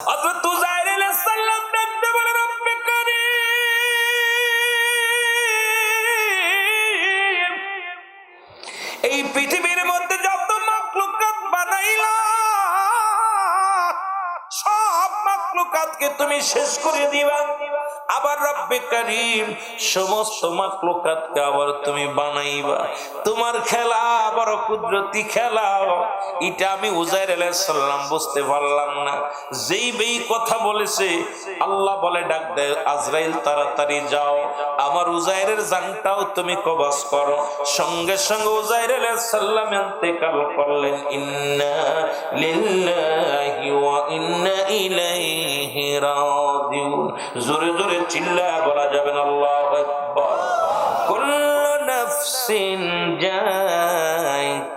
হযরত উযাইর আলাইহিস সালাম দেখতে বলে, রব্বে কারীম, এই পৃথিবীর মধ্যে যত মাখলুকাত বানাইলা সব মাখলুকাতকে তুমি শেষ করে দিবা, আবার রব্বে কারীম সমস্ত মাখলুকাতকে আবার তুমি বানাইবা। তোমার খেলা বড় কুদরতি খেলা, এটা আমি উযাইর আলাইহিস সালাম বুঝতে পারলাম না। যেই বেই কথা বলেছে, আল্লাহ বলে ডাক দেয়, আজরাইল তাড়াতাড়ি যাও, আমার উযাইরের জানটাও তুমি কবজ করো। সঙ্গে সঙ্গে উযাইর আলাইহিস সালাম ইন্তেকাল করলেন। ইন্না লিল্লাহি ওয়া ইন্না ইলাইহি রাজিউন। জোরে জোরে চিল্লায়া বলা যাবে না আল্লাহু আকবার। কুল্লু নাফসিন যায়িকাতুল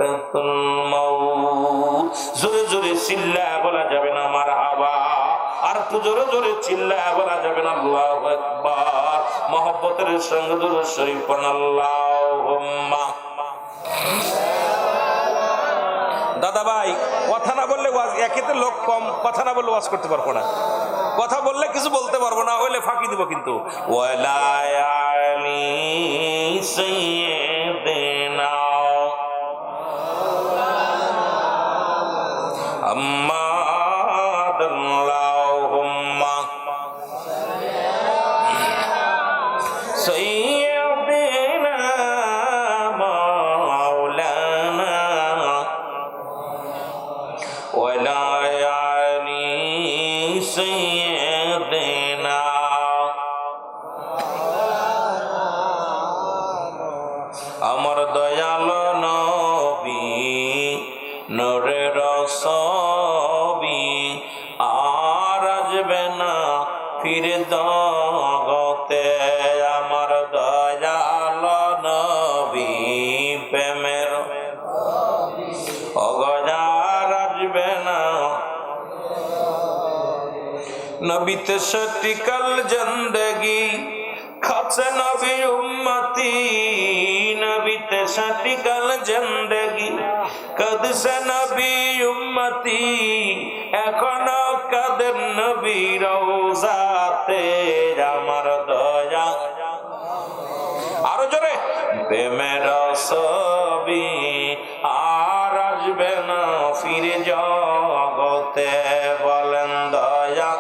মাউত। জোরে জোরে চিল্লায়া বলা যাবে না মারহাবা। আর একটু জোরে জোরে চিল্লায়া বলা যাবে না আল্লাহু আকবার। মহব্বতের সঙ্গে দুরূদ শরীফ পড়ুন, আল্লাহুম্মা। দাদা ভাই, কথা না বললে ওয়াজ, একেতে লোক কম, কথা না বললে ওয়াজ করতে পারবো না। কথা বললে কিছু বলতে পারবো না, হইলে ফাঁকি দিব কিন্তু। ওয়ালা আলি সাইয়্যিদিনা আল্লাহুম্মা সাইয়্যিদিনা মাওলানা ওয়ালা আলি সাইয়্যিদিনা। আমার দয়ালো নবী নূরের ছবি, আর আসবে না ফিরে জগতে। আমার দয়ালো নবী প্রেমের অগজার আসবে না। নবীতে সটিকাল জিন্দেগি খাচ্ছে নবী উম্মতি, নবীতে সটিকাল জিন্দেগি কাঁদছে নবী উম্মতি। এখনো কাঁদেন নবী রওজাতে। আমার দয়া আরো জোরে, প্রেমের ছবি আর আসবে না ফিরে জগতে। বলেন দয়া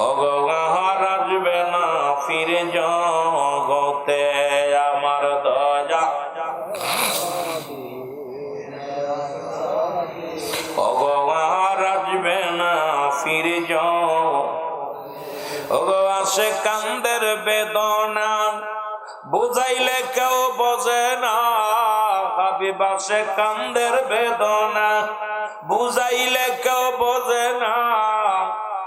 অগহার আসবে না ফিরে জগতে। আমার দয়া অগহার আসবে না ফিরে আসে কান্দের বেদনা, বুঝাইলে কেউ বোঝে না। হাবিব আসে কান্দের বেদনা, বুঝাইলে কেউ বোঝে না।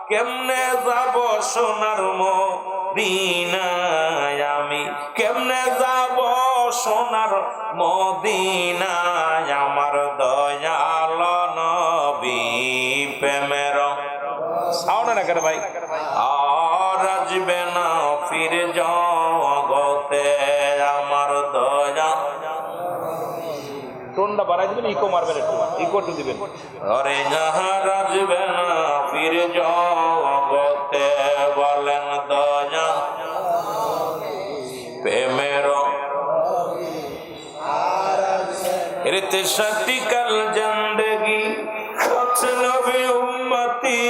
কেমনে যাব সোনার মদিনায় আমি, কেমনে যাব সোনার মদিনায়। আমার দয়াল নবী প্রেমের সাউন্ড না করে ভাই, আর আসবে না ফিরে জগতে। আমার দয়া টোনটা বাড়াই দিবেন, ইকো মারবেন, একটু ইকো একটু দিবেন। আরে যাহার আসবে না ফিরে জগতে। বলেন দয়া প্রেমের এতে সটিকাল জিন্দেগি খাচ্ছে নবী উম্মতি।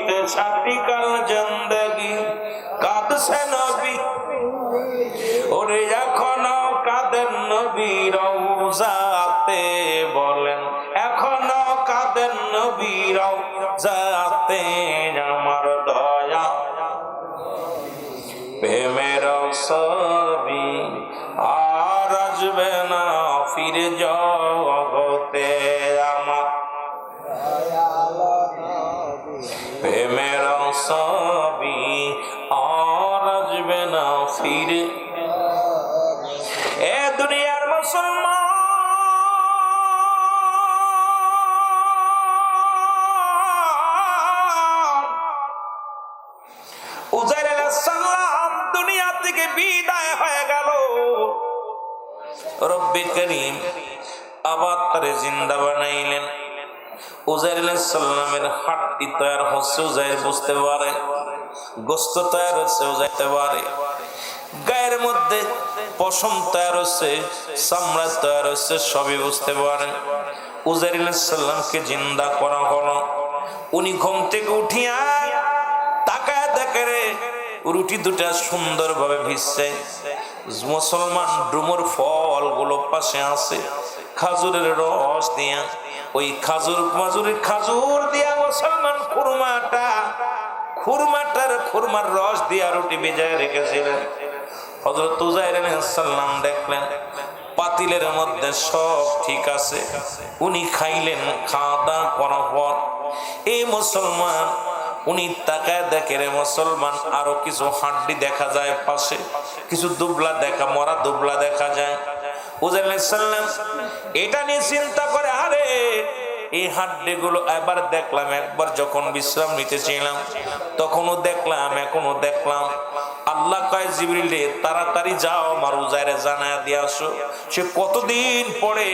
তে সটিকাল জিন্দেগি কাঁদছে নবী, ওরে এখনো কাঁদেন নবী রওজাতে। বলেন এখনো কাঁদেন নবী রওজাতে। আমার দয়া প্রেমের ছবি আর আসবে না ফিরে জগতে। আমার প্রেমের ছবি আর আসবে না ফিরে। এ দুনিয়ার মুসলমান, উযাইর আলাইহিস সালাম দুনিয়া থেকে বিদায় হয়ে গেল। রব্বে করিম আবার তারে জিন্দা বানাইলেন। উজাইর আলাইহিস সালামের হাড়টি তৈরি হচ্ছে, উজাইর বুঝতে পারে, গোশত তৈরি হচ্ছে উজাইতে পারে, গায়ের মধ্যে পশম তৈরি হচ্ছে, চামড়া তৈরি হচ্ছে, সবই বুঝতে পারে। উজাইর আলাইহিস সালামকে জিন্দা করা হলো। উনি ঘুম থেকে উঠিয়া তাকায় দেখে রে রুটি দুটা সুন্দরভাবে ভিজছে। মুসলমান ডুমুর ফলগুলো পাশে আছে, খাজুরের রস দিয়া, ওই খাজুর দিয়া মুসলমান খুরমার রস দিয়া রুটি ভেজায় রেখেছিলেন। হযরত উজাইর আলাইহিস সালাম দেখলেন পাতিলের মধ্যে সব ঠিক আছে। উনি খাইলেন। খাওয়া দাওয়া করার পর এই মুসলমান উনি তাকায় দেখে রে মুসলমান আরো কিছু হাড্ডি দেখা যায়, পাশে কিছু দুবলা মরা দুবলা দেখা যায়। উজাইর আলাইহিস সালাম এটা নিয়ে চিন্তা করে, আরে এই হাড্ডি গুলো এবার দেখলাম, একবার যখন বিশ্রাম নিতেছিলাম তখনও দেখলাম, এখনো দেখলাম। আল্লাহ কয় জিবরিল রে তাড়াতাড়ি যাও আমার উজাইরে জানায়া দিয়ে আসো, সে কতদিন পরে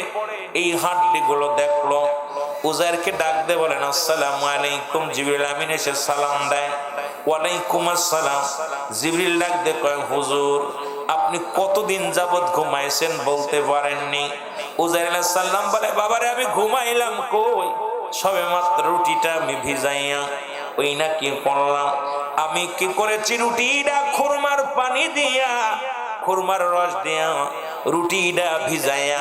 এই হাড্ডি গুলো দেখলো। উজাইরকে ডাক দিয়ে বলেন আসসালামু আলাইকুম। জিবরিল আমিন এসে সালাম দেয়, ওয়ালাইকুম আসসালাম। জিবরিল ডাক দিয়ে কয় হুজুর আপনি কতদিন যাবত ঘুমাইছেন বলতে পারেননি? উজাইর আলাইহিস সালাম বলে বাবারে আমি ঘুমাইলাম কই, সবে মাত্র রুটিটা আমি ভিজাইয়া ওই না কি করলাম, আমি কি করেছি রুটিটা খুরমার পানি দিয়া, খুরমার রস দিয়া রুটিটা ভিজাইয়া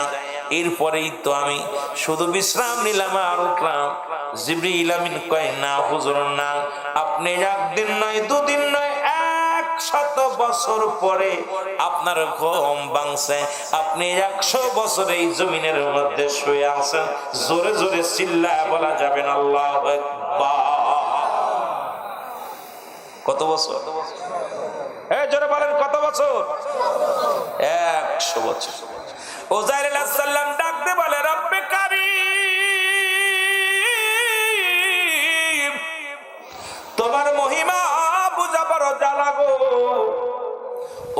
এরপরেই তো আমি শুধু বিশ্রাম নিলাম আর উঠলাম। জিবরিল আমিন কয় না হুজুর না, আপনি একদিন নয় দুদিন নয় 100 বছর পরে আপনার ঘুম ভাঙছে, আপনি 100 বছর এই জমিনের মধ্যে শুয়ে আছেন। জোরে জোরে চিল্লায় বলা যাবে না আল্লাহু আকবার। কত বছর? জোরে বলেন কত বছর? 100 বছর। উজাইর আলাইহিস সালাম ডাক দিয়ে বলে রব্বে কারীম তোমার মহিমা বুঝা বড় জ্বালা গো।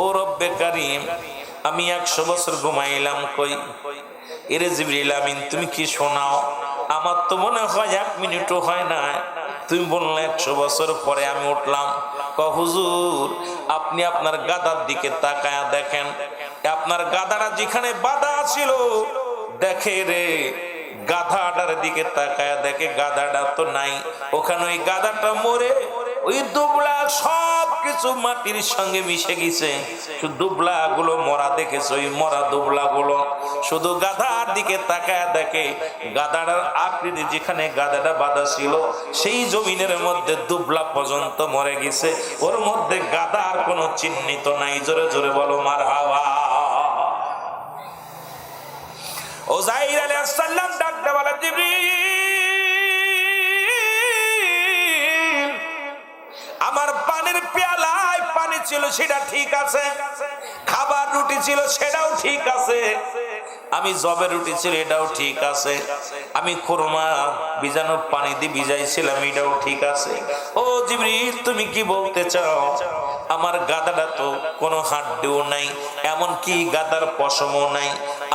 ও রব্বে কারীম আমি 100 বছর ঘুমাইলাম কই? এরে জিবরিল আমিন তুমি কি শোনাও? আমার তো মনে হয় 1 মিনিটও হয় না, তুমি বললে 100 বছর পরে আমি উঠলাম। হুজুর আপনি আপনার গাদার দিকে তাকায়া দেখেন, আপনার গাদাটা যেখানে বাঁধা ছিল দেখে রে, গাধাটার দিকে তাকায়া দেখে গাধাটা তো নাই ওখানে, ওই গাধাটা মরে ওই দুবলা সব কিছু মাটির সঙ্গে মিশে গেছে। শুধু দুবলা গুলো মরা দেখেছে, ওই মরা দুবলা গুলো শুধু গাধার দিকে তাকায় দেখে গাধাটার আকৃতি যেখানে গাধাটা বাঁধা ছিল সেই জমিনের মধ্যে দুবলা পর্যন্ত মরে গেছে, ওর মধ্যে গাধার কোনো চিহ্নিত নাই। জোরে জোরে বলো মারহাবা। উজাইর আলাইহিস সালাম ডাকতে বলে জিবরিল আমার পানির পেয়ালায় পানি ছিল সেটা ঠিক আছে, খাবার রুটি ছিল সেটাও ঠিক আছে, আমি জবের রুটি ছিল এটাও ঠিক আছে, আমি খুরমা ভিজানো পানি দিয়ে ভিজাইছিলাম এটাও ঠিক আছে। ও জিবরিল তুমি কি বলতে চাও? আমার গাদাটা তো কোনো হাড্ডিও নাই, এমন কি গাদার পশমও নাই,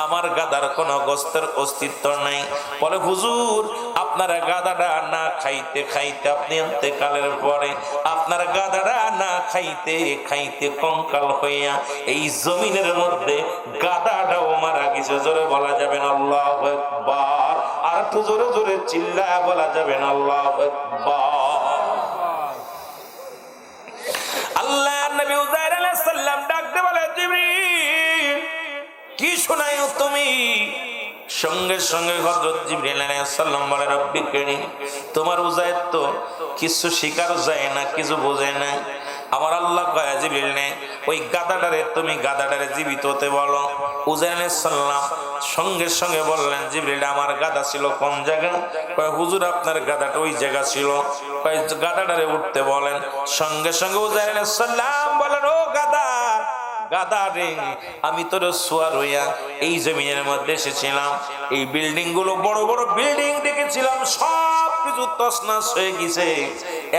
আমার গাদার কোনো গোস্তের অস্তিত্ব নাই। বলে হুজুর আপনার গাদাটা না খাইতে খাইতে আপনি ইন্তেকালের পরে আপনার গাদাটা না খাইতে খাইতে কঙ্কাল হইয়া এই জমিনের মধ্যে গাদাটাও মারা গেছে। জোরে বলা যাবে না আল্লাহু আকবার। আর একটু জোরে জোরে চিল্লায় বলা যাবে না আল্লাহু আকবার। আল্লাহর নবী উজাইর আলাইহিস সালাম ডাকতে বলে জিবরিল কি শোনায়ো তুমি? সঙ্গে সঙ্গে হযরত জিবরিল আলাইহিস সালাম বলে রব্বি কারীম তোমার উজাইর তো কিছু শিকার যায় না, কিছু বোঝে না। আমার আল্লাহ কয় জিবরিল নে ওই গাধাটারে তুমি গাধাটারে জীবিত হতে বলো। উজাইর আলাইহিস সালাম সঙ্গে সঙ্গে বললেন জিবরিল আমার গাধা ছিল কোন জায়গা? কয় হুজুর আপনার গাধাটা ওই জায়গা ছিল। কয় গাধাটারে উঠতে বলেন। সঙ্গে সঙ্গে উজাইর আলাইহিস সালাম বলেন ও গাধা গাধা রে আমি তোর সোয়ার হইয়া এই জমিনের মধ্যে এসেছিলাম, এই বিল্ডিং গুলো বড় বড় বিল্ডিং দেখেছিলাম, সব কিছু তছনছ হয়ে গেছে,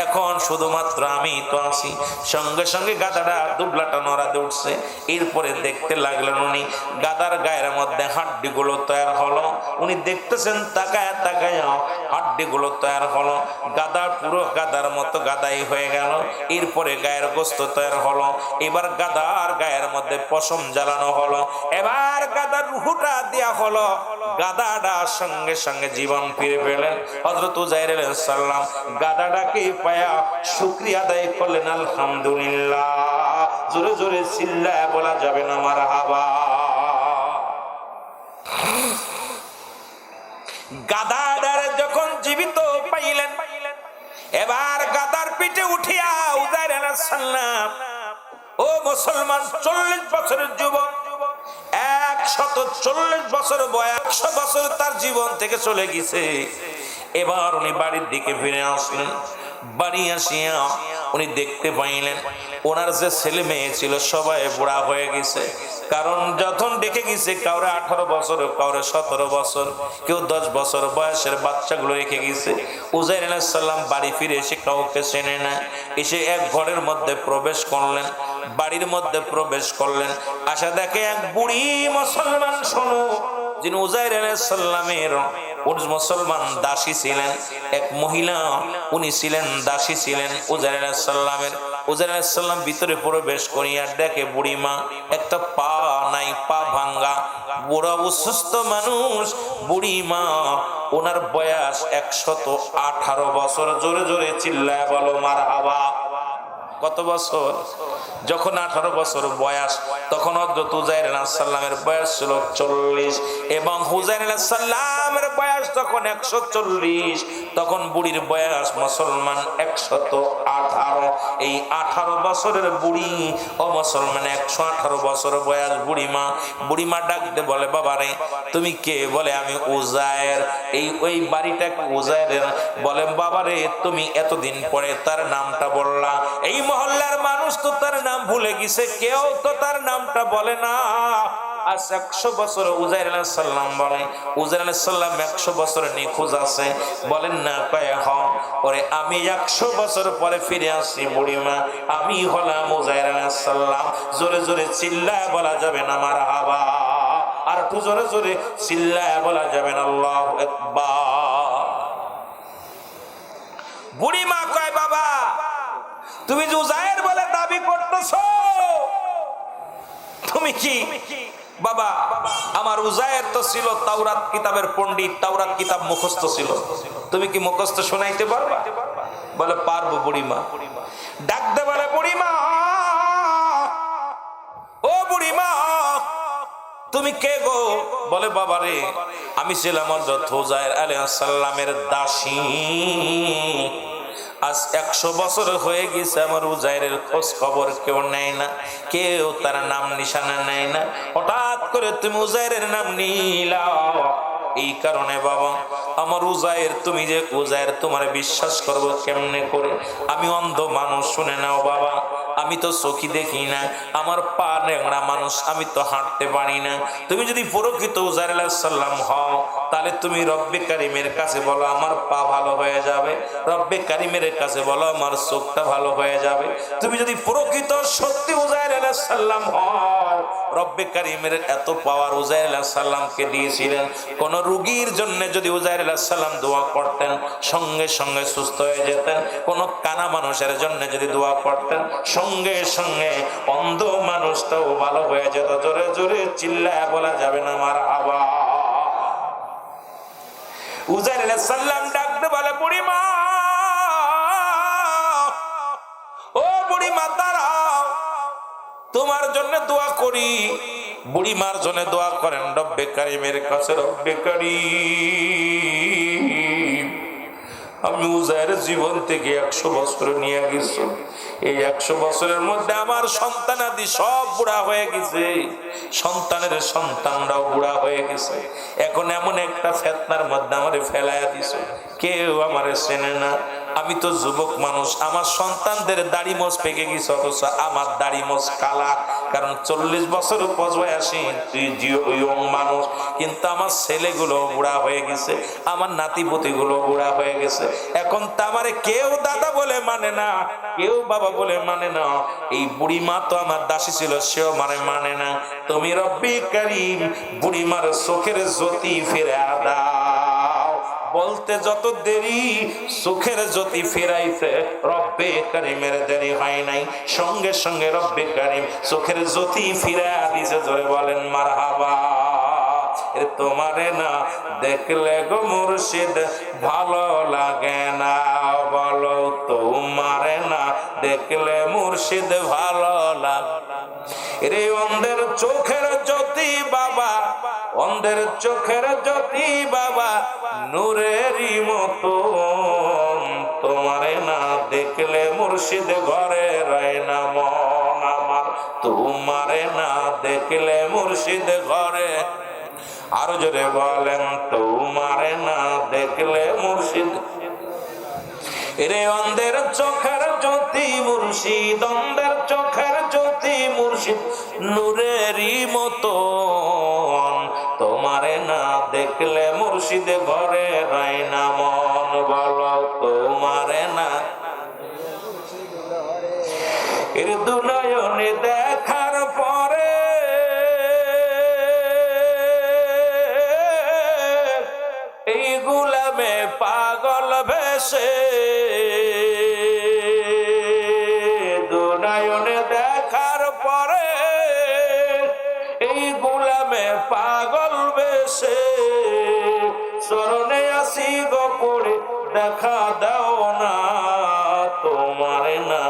এখন শুধুমাত্র আমি তো আছি। সঙ্গে সঙ্গে গাদাটা দুবলাটা নড়াতে উঠছে। এরপরে দেখতে লাগলেন উনি গাদার গায়ের মধ্যে হাড্ডিগুলো তৈরি হলো। উনি দেখতেছেন তাকায় তাকায় হাড্ডিগুলো তৈরি হলো। গাদা পুরো গাদার মতো গাদাই হয়ে গেল। এরপরে গায়ের গোস্ত তৈরি হলো। এবার গাদার গায়ের মধ্যে পশম জ্বালানো হলো। এবার গাদার রুহুটা দেয়া হলো। গাদাটা সঙ্গে সঙ্গে জীবন ফিরে পেলেন। হযরত উযাইর আলাইহিস সালাম গাদাটাকে পায়া শুকরিয়া আদায় করলেন, আলহামদুলিল্লাহ। জোরে জোরে চিল্লায়া বলা যাবে না মারহাবা। গাদার যখন জীবিত পাইলেন, এবার গাদার পিঠে উঠিয়া উযাইর আলাইহিস সালাম, ও মুসলমান, 40 বছরের যুবক, 140 বছর বয়স, 100 বছর তার জীবন থেকে চলে গেছে। এবার উনি বাড়ির দিকে ফিরে আসলেন। বাড়ি আসিয়া উনি দেখতে পাইলেন ওনার যে ছেলে মেয়ে ছিল সবাই বুড়া হয়ে গেছে। কারণ যখন দেখে গেছে কাউরে 18 বছর, কাউরে 17 বছর, কেউ 10 বছর বয়সের বাচ্চাগুলো রেখে গেছে। উযাইর আলাইহিস সালাম বাড়ি ফিরে এসে কাউকে চেনে না। এসে এক ঘরের মধ্যে প্রবেশ করলেন, বাড়ির মধ্যে প্রবেশ করলেন। আশা দেখে এক বুড়ি মুসলমান, শোনো, যিনি উযাইর আলাইহিস সালামের মুসলমান দাসী ছিলেন, এক মহিলা, উনি ছিলেন দাসী ছিলেন উযাইর আলাইহিস সালামের। উযাইর আলাইহিস সালাম ভিতরে প্রবেশ করিয়া দেখে বুড়িমা, একটা পা নাই, পা ভাঙ্গা, বুড়া অসুস্থ মানুষ। বুড়িমা, ওনার বয়স 118 বছর। জোরে জোরে চিল্লায় বলো মারহাবা। কত বছর? যখন 18 বছর বয়স, তখন হযরত উযাইর আলাইহিস সালামের বয়স ছিল 40 এবং উযাইর আলাইহিস সালামের বয়স যখন 140, তখন বুড়ির বয়স মুসলমান 118। এই 18 বছরের বুড়ি ও মুসলমান 118 বছর বয়স বুড়িমা। বুড়িমা ডাকতে বলে, বাবা রে, তুমি কে? বলে, আমি উযাইর। ওই বাড়িটা উযাইরের। বলে, বাবা রে, তুমি এতদিন পরে তার নামটা বললা। এই মহল্লার মানুষ তো তার নাম ভুলে গেছে, কেউ তো তার নামটা বলে না। আজ 100 বছর উযাইর আলাইহিস সালাম বলে, উযাইর আলাইহিস সালাম 100 বছর নিখোঁজ আছে। বলেন না? কয় হ। ওরে, আমি 100 বছর পরে ফিরে আসছি বুড়িমা, আমি হলাম উযাইর আলাইহিস সালাম। জোরে জোরে চিল্লায় বলা যাবে না মারহাবা। আর একটু জোরে জোরে চিল্লায় বলা যাবে না আল্লাহু আকবার। বুড়িমা কয়, বাবা, তুমি যে উযাইর বলে দাবি করতেছো, তুমি কি? বাবা, আমার উযাইর তো ছিল তাওরাত কিতাবের পণ্ডিত, তাওরাত কিতাব মুখস্থ ছিল। তুমি কি মুখস্থ শোনাইতে পারবা? বলে, পারবো বুড়িমা। ডাক দে, বলে, বুড়িমা, ও বুড়িমা, তুমি কে গো? বলে, বাবা রে, আমি ছিলাম হযরত উযাইর আলাইহিস সালামের দাসী। আজ 100 বছর হয়ে গেছে, আমার উযাইরের খোঁজ খবর কেউ নেয় না, কেউ তার নাম নিশানা নেয় না। হঠাৎ করে তুমি উযাইরের নাম নিলা। এই কারণে বাবা, আমার উযাইর, তুমি যে উযাইর, তোমার বিশ্বাস করব কেমনে করে? আমি অন্ধ মানুষ, শুনে নাও বাবা, আমি তো চোখে দেখি না, আমার পা ন্যাংরা মানুষ, আমি তো হাঁটতে পারি না। তুমি যদি প্রকৃত উযাইর আলাইহিস সালাম হও, তাহলে তুমি রব্বে কারিমের কাছে বলো আমার পা ভালো হয়ে যাবে, রব্বে কারিমের কাছে বলো আমার চোখটা ভালো হয়ে যাবে। তুমি যদি প্রকৃত সত্যি উযাইর আলাইহিস সালাম হও, রব্বে কারিমের এত পাওয়ার উযাইর আলাইহিস সালামকে দিয়েছিলেন। কোন রোগীর জন্য যদি উযাইর আলাইহিস সালাম দোয়া করতেন, সঙ্গে সঙ্গে সুস্থ হয়ে যেতেন। কোন কানা মানুষের জন্য যদি দোয়া করতেন, সঙ্গে সঙ্গে অন্ধ মানুষটাও ভালো হয়ে যেত। জোরে জোরে চিল্লায় বলা যাবে না মারহাবা। উযাইর আলাইহিস সালাম ডাকতে বলে, বুড়িমা, ও বুড়িমা, দাঁড়াও, তোমার জন্য দোয়া করি। বুড়িমার জন্য দোয়া করেন রব্বে কারিমের কাছে, রব্বে কারিম, আমি উযাইর জীবন থেকে 100 বছর নিয়ে গেছি। এই 100 বছরের মধ্যে আমার সন্তানাদি সব বুড়া হয়ে গেছে, সন্তানের সন্তানরাও বুড়া হয়ে গেছে। এখন এমন একটা ফিতনার মধ্যে আমারে ফেলাইয়া দিছো, কেউ আমারে চেনে না, আমি তো যুবক মানুষ, আমার সন্তানদের দাড়ি মোছ পেকে গেছে, অথচ আমার দাড়ি মোছ কালা। কারণ 40 বছর বয়সী তুই মানুষ, কিন্তু আমার ছেলেগুলো বুড়া হয়ে গেছে, আমার নাতিপুতি গুলো বুড়া হয়ে গেছে। এখন তো আমারে কেউ দাদা বলে মানে না, কেউ বাবা বলে মানে না। এই বুড়ি মা তো আমার দাসী ছিল, সেও মানে না। তুমি রব্বি কারীম বুড়িমার চোখের জ্যোতি ফিরে দাও। বলতে যত দেরি, চোখের জ্যোতি ফিরাইতে রব্বে কারীমের দেরি হয় নাই, সঙ্গে সঙ্গে রব্বে কারীম চোখের জ্যোতি ফিরা দিছে। জোরে বলেন মারহাবা। তোমারে না দেখলে গো মুর্শিদ ভালো লাগে না, বলো তোমারে না দেখলে মুর্শিদ ভালো লাগে। রে অন্ধের চোখের জ্যোতি বাবা, অন্ধের চোখের জ্যোতি বাবা, নূরেরই মতো। তোমারে না দেখলে মুর্শিদ ঘরে রয় না মন আমার, তোমারে না দেখলে মুর্শিদ ঘরে। আরো জোরে বলেন তোমারে না দেখলে মুর্শিদ। রে অন্ধের চোখের জ্যোতি মুর্শিদ, অন্ধের চোখের জ্যোতি মুর্শিদ, নূরেরই মতো। তোমারে না দেখলে মুর্শিদ ঘরে রয় না মন, বলো তোমারে না। এর দুনয়নে দেখার পরে এই গুলামে পাগল ভেসে, দুনয়নে দেখার পরে এই গুলামে পাগল ভেসে, চরণে আসি গো পড়ে দেখা দাও না। তোমারে না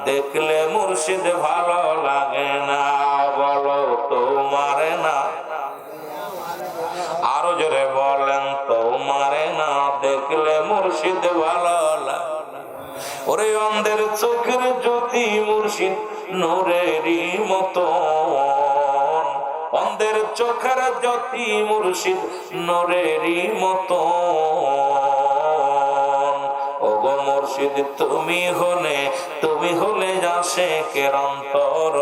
দেখলে মুর্শিদ ভালো লাগে না, বলো তোমারে না। আরো জোরে বলেন তোমারে না দেখলে মুর্শিদ ভালো লাগে। ওরে অন্ধের চোখের জ্যোতি মুর্শিদ নূরেরই মতো, অন্ধের চোখের জ্যোতি মুর্শিদ নূরেরই মতো। ওগো মুর্শিদ তুমি হলে আশিকের অন্তর,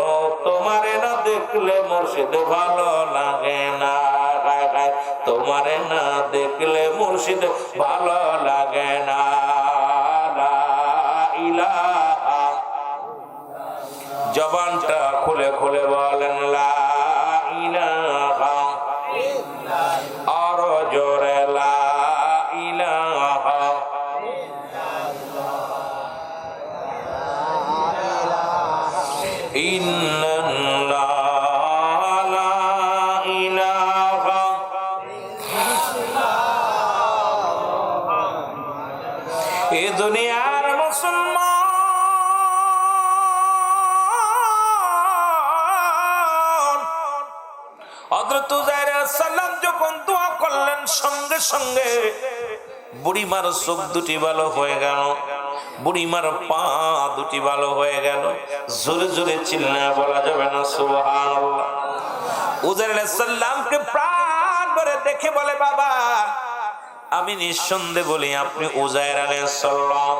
তোমারে না দেখলে মুর্শিদ ভালো লাগে না, তোমারে না দেখলে মুর্শিদ ভালো লাগে না। লা ইলাহা, জবানটা খুলে খুলে বলেন লা ইলাহা, আর জোরে লা ইলাহা। ইন্নাল্লাহ লা ইলাহা, এ দুনিয়ার মুসলমান হযরত উযাইর আলাইহিস সালাম যখন দোয়া করলেন, সঙ্গে সঙ্গে বুড়িমার চোখ দুটি ভালো হয়ে গেল, বুড়িমার পা দুটি ভালো হয়ে গেল। জোরে জোরে চিল্লায়া বলা যাবে না সুবহানাল্লাহ। উযাইর আলাইহিস সালামকে প্রাণ ভরে দেখে বলে, বাবা আমি নিঃসন্দেহে বলি আপনি উযাইর আলাইহিস সালাম,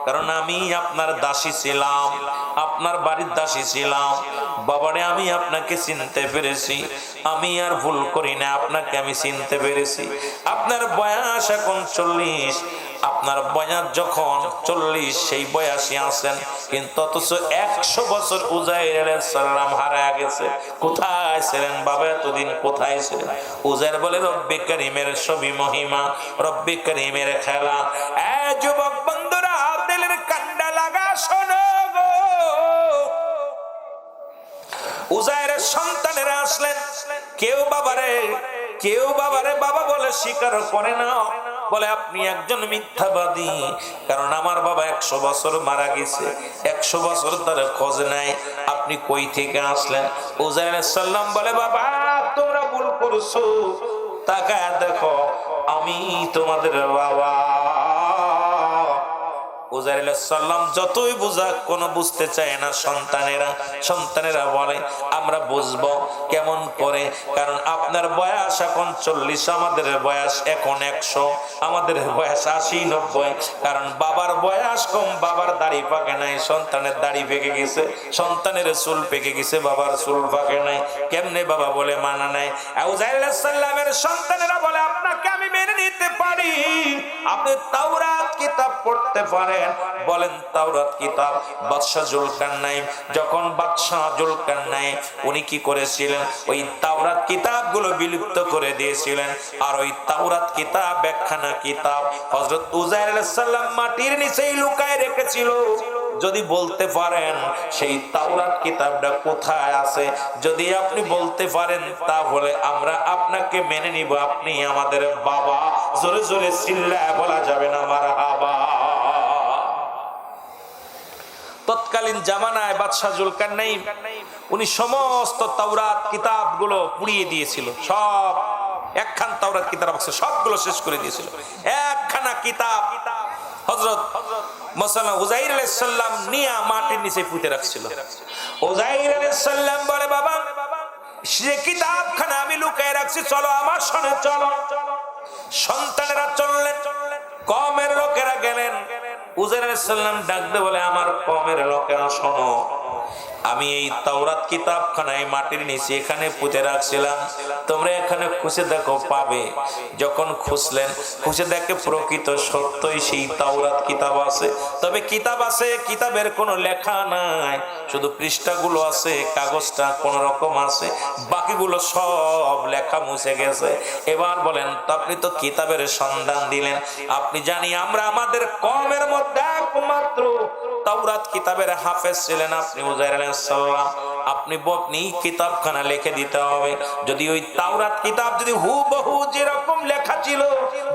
কারণ আমি আপনার দাসী ছিলাম, আপনার বাড়ির দাসী ছিলাম। বাবারে আমি আপনাকে চিনতে পেরেছি, আমি আর ভুল করি না, আপনাকে আমি চিনতে পেরেছি। আপনার বয়স এখন 40, আপনার বয়স যখন 40 সেই বয়সে আছেন, কিন্তু অথচ 100 বছর উযাইর আলাইহিস সালাম হারায় গেছে। কোথায় ছিলেন বাবা এতদিন, কোথায় ছিলেন? উযাইর বলে রব্বে কারীমের সবই মহিমা, রব্বে কারীমের খেলা। এ যুবক বন্ধুরা, দিলের কান্ডা লাগা শোনো গো। উযাইরের সন্তানেরা আসলেন, কেউ বাবারে বাবা বলে স্বীকার করে না, বলে আপনি একজন মিথ্যাবাদী, কারণ আমার বাবা 100 বছর মারা গেছে, 100 বছর ধরে খোঁজ নাই, আপনি কই থেকে আসলেন? উযাইর আলাইহিস সালাম বলে, বাবা তোমরা ভুল করছো, তাকায় দেখো আমি তোমাদের বাবা। উজাইর আলাইহিস সালাম যতই বুঝাক কোনো বুঝতে চায় না। সন্তানেরা বলে আমরা বুঝবো কেমন করে, কারণ আপনার বয়স এখন 40, আমাদের বয়স এখন 100, আমাদের বয়স 80-90। কারণ বাবার বয়স কম, বাবার দাড়ি পাকে নাই, সন্তানের দাড়ি পেকে গেছে, সন্তানের চুল পেকে গেছে, বাবার চুল পাকে নাই। কেমনে বাবা বলে মানা নাই। উজাইর আলাইহিস সালামের সন্তানেরা বলে আপনাকে আমি মেনে নিতে পারি, আপনি তাওরাত কিতাব পড়তে পারেন। বলেন তাওরাত কিতাব। বাদশা জুলকারনাইন, যখন বাদশা জুলকারনাইন উনি কি করেছিলেন, ওই তাওরাত কিতাবগুলো বিলুপ্ত করে দিয়েছিলেন। আর ওই তাওরাত কিতাব একখানা কিতাব হযরত উজাইর আলাইহিস সালাম মাটির নিচেই লুকায় রেখেছিল। যদি বলতে পারেন সেই তাওরাত কিতাবটা কোথায় আছে, যদি আপনি বলতে পারেন তাহলে আমরা আপনাকে মেনে নিব, আপনি আমাদের বাবা। জোরে জোরে চিল্লায় বলা যাবে না মারহাবা। তৎকালীন জামানায় বাদশা জুলকারনাইন উনি সমস্ত তাওরাত কিতাবগুলো পুড়িয়ে দিয়েছিল। সব একখান তাওরাত কিতাব আছে, সবগুলো শেষ করে দিয়েছিল। একখানা কিতাব হযরত মুসা উজাইর আলাইহিস সালাম নিয়ে মাটির নিচে পুঁতে রাখছিল। উজাইর আলাইহিস সালাম বলে বাবা সে কিতাবখানা আমি লুকিয়ে রাখছি, চলো আমার সঙ্গে চলো। সন্তানেরা চললেন, কওমের লোকেরা গেলেন। উজাইর আলাইহিস সালাম ডাকতে বলে আমার কওমের লোকেরা শোনো, আমি এই তাওরাত কিতাবখানা এই মাটির নিচে এখানে পুঁতে রাখছিলাম, তোমরা এখানে খুঁজে দেখো পাবে। যখন খুঁজলেন, খুঁজে দেখে প্রকৃত সত্যই সেই তাওরাত কিতাব আছে। তবে কিতাব আছে, কিতাবের কোনো লেখা নাই, শুধু পৃষ্ঠাগুলো আছে, কাগজটা কোন রকম আছে, বাকিগুলো সব লেখা মুছে গেছে। এবার বলেন আপনি তো কিতাবের সন্ধান দিলেন, আপনি জানি আমরা আমাদের কওমের মধ্যে একমাত্র তাওরাত কিতাবের হাফেজ ছিলেন আপনি উজাইর আলাইহিস সালাম। আপনি বকনি কিতাবখানা লিখে দিতে হবে। যদি ওই তাওরাত কিতাব যদি হুবহু যেরকম লেখা ছিল,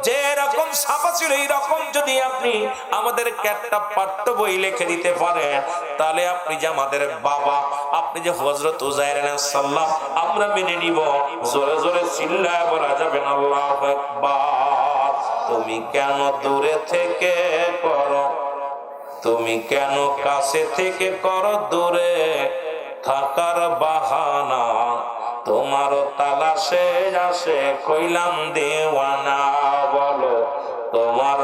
যেরকম ছাপা ছিল, এইরকম যদি আপনি আমাদের একটা পাঠ্য বই লিখে দিতে পারেন, তাহলে আপনি যে আমাদের বাবা, আপনি যে হযরত উজাইর আলাইহিস সালাম, আমরা মেনে নিব। জোরে জোরে চিল্লায় বলা যাবে না আল্লাহু আকবার। তুমি কেন দূরে থেকে করো, তুমি কেন কাছে থেকে করো দূরে থাকার বাহানা, তোমার তালাশে আসে কইলাম দেওয়ানা। বলো তোমার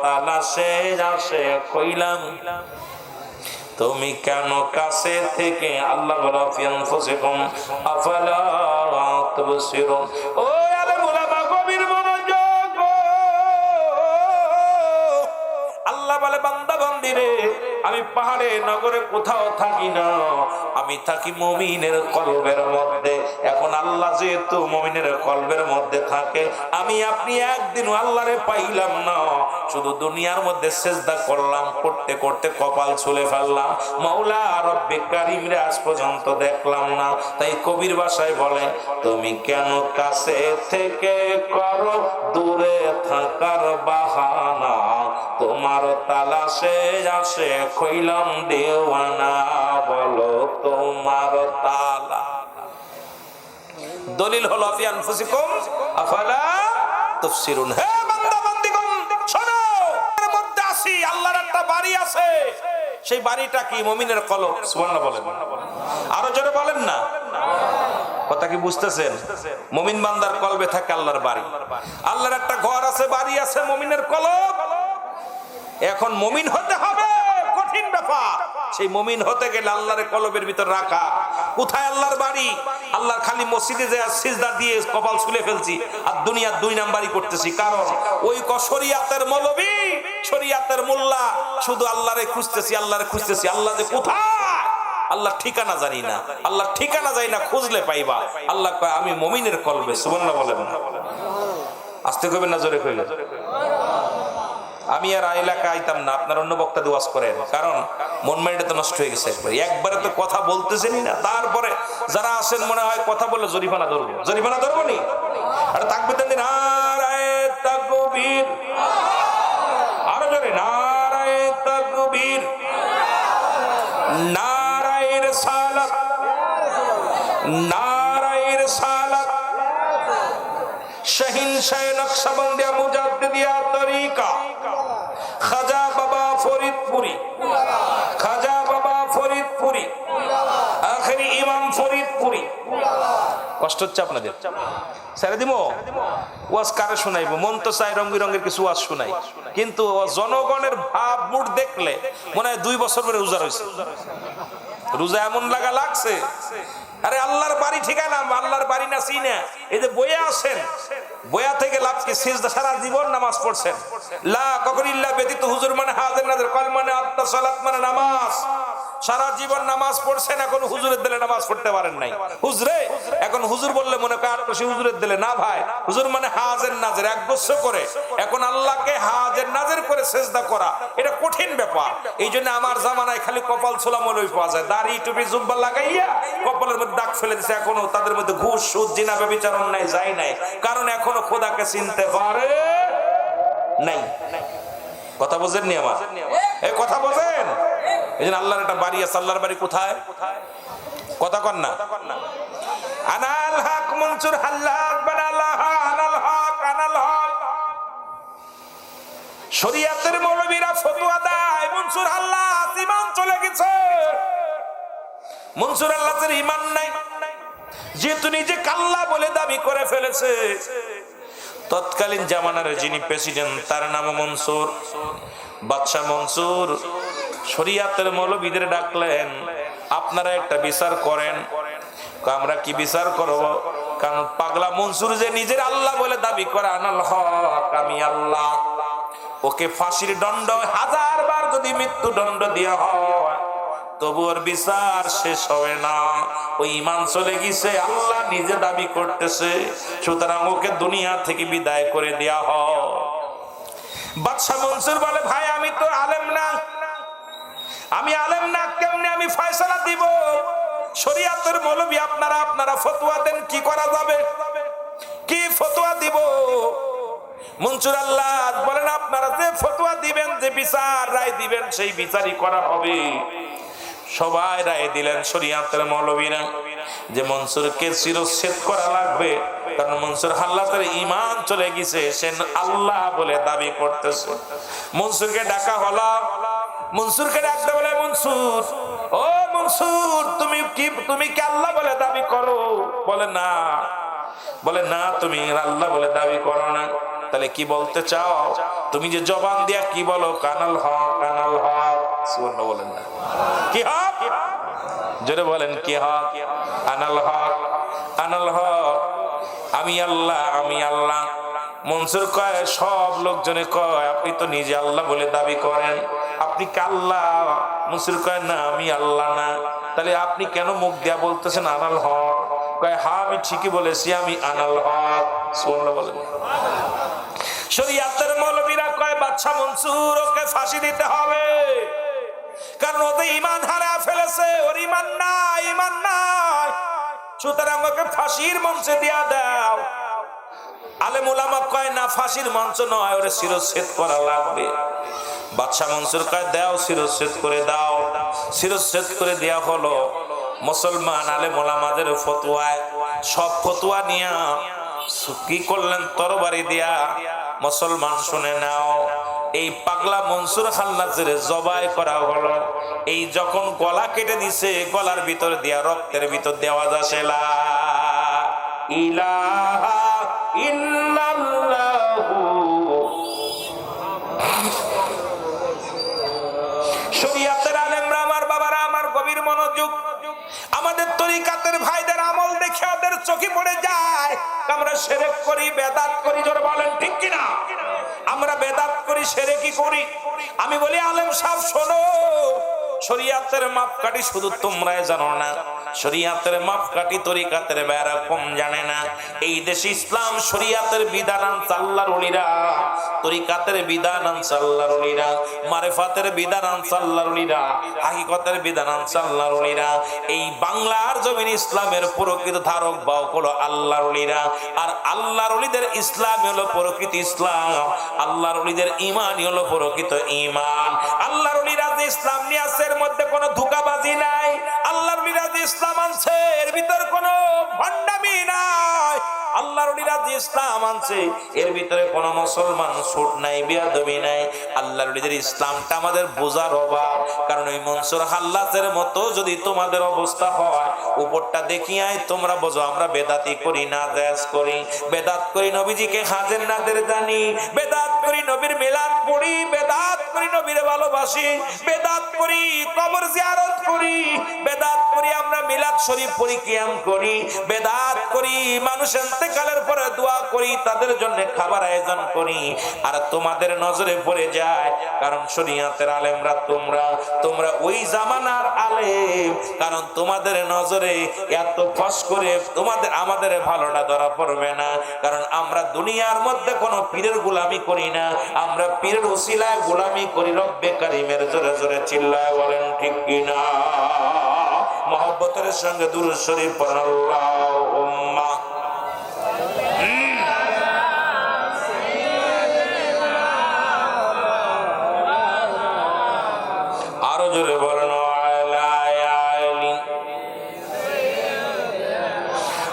তালাশে আসে কইলাম, তুমি কেন কাছে থেকে। আল্লাহ বলে ফি আনফুসিকুম আফালা তুবসিরুন। ও আলে মুলামা গভীর মনোযোগ। আল্লাহ বলে বান্দা বান্দিরে, আমি পাহাড়ে নগরে কোথাও থাকি না, আমি থাকি মুমিনের কলবের মধ্যে। এখন আল্লাহ যেহেতু মুমিনের কলবের মধ্যে থাকে, আমি আপনি একদিন আল্লাহরে পাইলাম না, শুধু দুনিয়ার মধ্যে সিজদা করলাম, করতে করতে কপাল ছুলে ফেললাম, মাওলা রব্বে কারীম রে আজ পর্যন্ত দেখলাম না। তাই কবির ভাষায় বলে তুমি কেন কাছে থেকে করো দূরে থাকার বাহানা, তোমার তালাশে আসে কইলাম দেওয়ানা। বলো তোমার তালা। দলিল হলো ফি আনফুসিকুম আফালা তুবসিরুন। হে বান্দা বান্দিগণ শোনো, এর মধ্যে আসি আল্লাহর একটা বাড়ি আছে, সেই বাড়িটা কি? মুমিনের কলব। সুবহানাল্লাহ বলেন, আরো জোরে বলেন না। কথা কি বুঝতেছেন? মুমিন বান্দার কলবে থাকে আল্লাহর বাড়ি। আল্লাহর একটা ঘর আছে, বাড়ি আছে, মুমিনের কলব। এখন মুমিন হতে হবে, কঠিন ব্যাপার। সেই মুমিন হতে গেলে আল্লাহর কলবের ভিতর রাখা। কোথায় আল্লাহর বাড়ি? আল্লাহর খালি মসজিদে যে সিজদা দিয়ে কপাল ছুলে ফেলছি আর দুনিয়ার 2 নাম্বারই করতেছি। কারণ ওই শরিয়াতের মৌলবী, শরিয়াতের মোল্লা, শুধু আল্লাহরে খুঁজতেছি, আল্লাহরে খুঁজতেছি। আল্লাহ যে কোথায়, আল্লাহ ঠিকানা জানি না, আল্লাহ ঠিকানা জানি না, খুঁজলে পাইবা। আল্লাহ কয় আমি মুমিনের কলবে। সুবহানাল্লাহ বলেন। আস্তে কইবেন না জোরে কইবেন? আমি আর এলাকা আইতাম না, আপনার অন্য বক্তা ওয়াজ করেন, কারণ মন মাইন্ডটা তো নষ্ট হয়ে গেছে একবারে। একবারে তো কথা বলতেছেনই না, তারপরে যারা আসেন মনে হয় কথা বললে জরিমানা ধরবো। জরিমানা ধরবো নি? আর তাকবীর দেন, নারায়ে তাকবীর, আরো জোরে নারায়ে তাকবীর, নারায়ে রিসালাত, নারায়ে রিসালাত। শাহিনশাহ নকশবন্দিয়া মুজাদ্দিদিয়া তরিকা খাজা বাবা ফরিদপুর কষ্ট হচ্ছে আপনাদের? ছেড়ে দিব? ওয়াজ কারে শোনাইবো? মন তো চাই রং বিরঙের কিছু ওয়াজ শোনাই, কিন্তু জনগণের ভাব মুড দেখলে মনে হয় 2 বছর পরে রোজা রয়েছে। রোজা এমন লাগছে, আরে আল্লাহর বাড়ি ঠিকানা, আল্লাহর বাড়ি না চিনা। এই যে বইয়া আসেন, বইয়া থেকে লাভ কি? সিজদা সারা জীবন নামাজ পড়ছেন, লা কখন ইল্লা ব্যতীত হুজুর মানে হাজির নাজির, কল মানে আত্মা, সালাত মানে নামাজ। সারা জীবন নামাজ পড়ছেন, এখন হুজুরের দিলে নামাজ পড়তে পারেন নাই। হুজরে এখন হুজুর বললে মনে কর আটশি হুজুরের দিলে না ভাই, হুজুর মানে হাজির নাজির, এক বছর করে। এখন আল্লাহকে হাজির নাজির করে সিজদা করা এটা কঠিন ব্যাপার। এই জন্য আমার জামানায় খালি কপাল ছোলা মলই পাওয়া যায়, দাড়ি টুপি জুব্বা লাগাইয়া কপালের মধ্যে দাগ ফেলে দিছে। এখনো তাদের মধ্যে ঘুষ সুদ জিনা ব্যভিচার অন্যায় যায় নাই, কারণ এখনো খোদাকে চিনতে পারে নাই। কথা বোঝেননি আমার? এই কথা বোঝেন? এই জন্য আল্লাহর একটা বাড়ি আছে। আল্লাহর বাড়ি কোথায়? কথা কন না। আনাল হক মনসুর হাল্লাক বানাল্লাহ, আনাল হক, আনাল হক। শরীয়তের মৌলবীরা ফতোয়া দেয় মনসুর আল্লাহ ঈমান চলে গেছে। মনসুর আল্লাহর ঈমান নাই, যেহেতু নিজেকে আল্লাহ বলে দাবি করে ফেলেছে। তৎকালীন জামানার যিনি প্রেসিডেন্ট তার নাম মনসুর, বাদশাহ মনসুর শরীয়তের মৌলবীদের ডাকলেন, আপনারা একটা বিচার করেন। আমরা কি বিচার করব? কারণ পাগলা মনসুর যে নিজের আল্লাহ বলে দাবি করে, আনাল হক, আমি আল্লাহ, ওকে ফাঁসির দণ্ড 1000 বার যদি মৃত্যু দণ্ড দেওয়া হয় তবু ওর বিচার শেষ হবে না। ওই ঈমান চলে গেছে, আল্লাহ নিজে দাবি করতেছে, সুতরাং ওকে দুনিয়া থেকে বিদায় করে দেয়া হয়। বাদশাহ মনসুর বলে, ভাই আমি তো আলেম না, আমি আলেম না, কেমনে আমি ফয়সালা দিব? শরীয়তের মৌলবী আপনারা ফতোয়া দেন, কি করা যাবে, কি ফতোয়া দিব? মনসুর আল্লাহ বলেন, আপনারা যে ফতোয়া দিবেন, যে বিচার রায় দিবেন, সেই বিচারই করা হবে। সবাই রায় দিলেন শরীয়তের মৌলবীরা যে মনসুরকে শিরচ্ছেদ করা লাগবে, কারণ মনসুর আল্লাহর ঈমান চলে গেছে, সে আল্লাহ বলে দাবি করতেছে। মনসুরকে ডাকা হলো, মনসুরকে ডাকতে বলে, মনসুর, ও মনসুর, তুমি কি আল্লাহ বলে দাবি করো? বলে না, তুমি আল্লাহ বলে দাবি করো না। তাহলে কি বলতে চাও? তুমি যে জবান দিয়া কি বলো, কানাল হক, কানাল হক। সুবহানাল্লাহ বলেন না? কি হক? জোরে বলেন, কি হক? আনাল হক, আনাল হক, আমি আল্লাহ, আমি আল্লাহ। মনসুর কয়, সব লোকজনে কয় আপনি তো নিজে আল্লাহ বলে দাবি করেন, আপনি কি আল্লাহ? মনসুর কয়, না, আমি আল্লাহ না। তাহলে আপনি কেন মুখ দিয়া বলতেছেন আনাল হক? কয়, হ্যাঁ আমি ঠিকই বলেছি, আমি আনাল হক। সুবহানাল্লাহ বলেন। শরীয়তের মৌলবীরা কয়, বাদশাহ মনসুর, ওকে ফাঁসি দিতে হবে, কারণ ওদের ঈমান হারায় ফেলেছে, ওর ঈমান নাই, ঈমান নাই, সুতরাং ওকে ফাঁসির মঞ্চে দিয়া দাও। আলেম উলামা কয়, না, ফাঁসির মঞ্চ নয়, ওরে শিরচ্ছেদ করা লাগবে। বাদশাহ মনসুর কয়, দাও, শিরচ্ছেদ করে দাও। শিরচ্ছেদ করে দেয়া হলো। মুসলমান আলেম উলামাদের ফতোয়ায় সব ফতোয়া নিয়া কি করলেন? তরবারি দিয়া, মুসলমান শুনে নাও, এই পাগলা মনসুর হাল্লাজের জবাই করা হলো। এই যখন গলা কেটে দিছে, গলার ভিতর দিয়া রক্তের ভিতর দেওয়া যাচ্ছে লা ইলাহা ইল্লাল্লাহু। শরীয়তের আলেমরা, আমার বাবারা, আমার গভীর মনোযোগ, আমাদের তরিকাতের ভাইদের আমল দেখে ওদের চোখে পড়ে যায় আমরা শিরক করি, বেদাত করি। জোরে বলেন ঠিক কিনা? আমরা বেদাত করি, শিরকি করি। আমি বলি, আলেম সাহেব শোনো, শরীয়তের মাপকাঠি শুধু তোমরাই জানো না, শরীয়তের মাপকাঠি তরিকাতের বেরা কম জানে না। এই দেশে ইসলাম শরীয়তের বিধান আনছে আল্লাহর ওলিরা, তরিকাতের বিধান আনছে আল্লাহর ওলিরা, মারিফাতের বিধান আনছে আল্লাহর ওলিরা, হাকিকতের বিধান আনছে আল্লাহর ওলিরা। এই বাংলার জমিন ইসলামের প্রকৃত ধারক বাহক হলো আল্লাহর ওলিরা। আর আল্লাহর ওলিদের ইসলাম হলো প্রকৃত ইসলাম, আল্লাহর ওলিদের ঈমানই হলো প্রকৃত ঈমান। আল্লাহর ওলিরা যে ইসলাম নিয়ে আছে, এর মধ্যে কোনো ধোঁকাবাজি নাই। আল্লাহর ওলিরা যে ইসলাম আনছে, এর ভিতর কোনো ভণ্ডামি নাই। আল্লাহর ওলিরা যে ইসলাম আনছে এর ভিতরে কোনো মুসলমান ছুট নাই, বেয়াদবি নাই। আল্লাহর ওলিদের ইসলামটা আমাদের বোঝার অভাব। কারণ ওই মনসুর হাল্লাজের মতো যদি তোমাদের অবস্থা হয়, উপরটা দেখিয়াই তোমরা বোঝো আমরা বেদাতি করি, না জায়েজ করি, বেদাত করি, নবীজিকে হাজির নাদের জানি, বেদাত করি, নবীর মিলাদ পড়ি, বেদাত করি, নবীরে ভালোবাসি, বেদাত করি, কবর জিয়ারত করি, বেদাত করি, আমরা মিলাদ শরীফ পড়ি, কিয়াম করি, বেদাত করি, মানুষ ইন্তেকালের পরে দোয়া করি, তাদের জন্য খাবার আয়োজন করি। আর তোমাদের নজরে পড়ে যায়, কারণ শরীয়তের আলেমরা তোমরা ওই জামানার আলেম, কারণ তোমাদের নজরে এত ফস করে আমাদের ভালোটা ধরা পড়বে না। কারণ আমরা দুনিয়ার মধ্যে কোনো পীরের গোলামি করি না, আমরা পীরের উসিলায় গোলামি করি রব্বে কারিমের। জোরে জোরে চিল্লায় বলেন ঠিক কিনা? মহব্বতের সঙ্গে দুরূদ শরীফ পড়েন আল্লাহুম্মা। আরো জোরে বলেন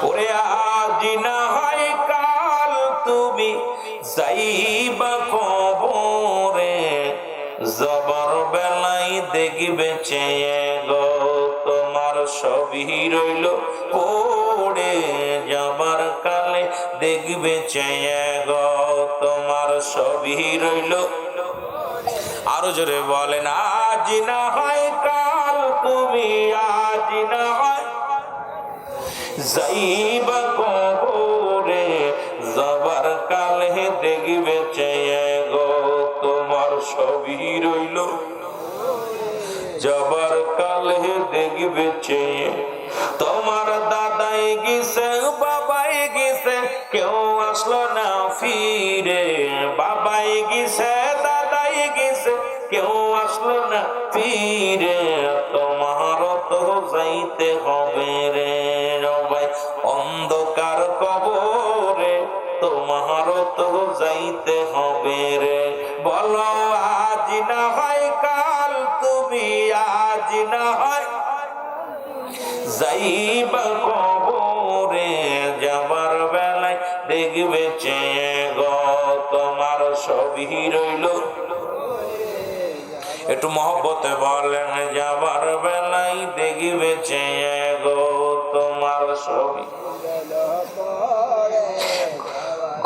ওরে আজ না হয় কাল তুমি যাইবা কবরে, জবর বেলাই দেখবে চেয়ে গো তোমার সবই রইল পড়ে, যাবার কালে দেখবে চেয়ে গো তোমার সবই রইল। আরো জোরে বলেন আজ না হয় কাল তুমি, আজ না হয় যাইবা কবরে, যাবার কালে দেখবে চেয়ে গো তোমার সবই রইল, যাবার কালে দেখবে চেয়ে। তোমার দাদাই গেছে, বাবাই গেছে, কেউ আসলো না ফিরে, বাবাই গেছে, দাদাই গেছে, কেউ আসলো না ফিরে, তোমার তো যাইতে হবে রে ভাই অন্ধকার কবরে, তোমার তো যাইতে হবে রে। বলো আজ না হয় কাল তুমি, আজ না হয় যাইবা কবরে, যাবার বেলায় দেখবে চেয়ে গো তোমার সবই রইল। একটু মহব্বতে বলেন যাবার বেলায় দেখবে চেয়ে গো তোমার সবই।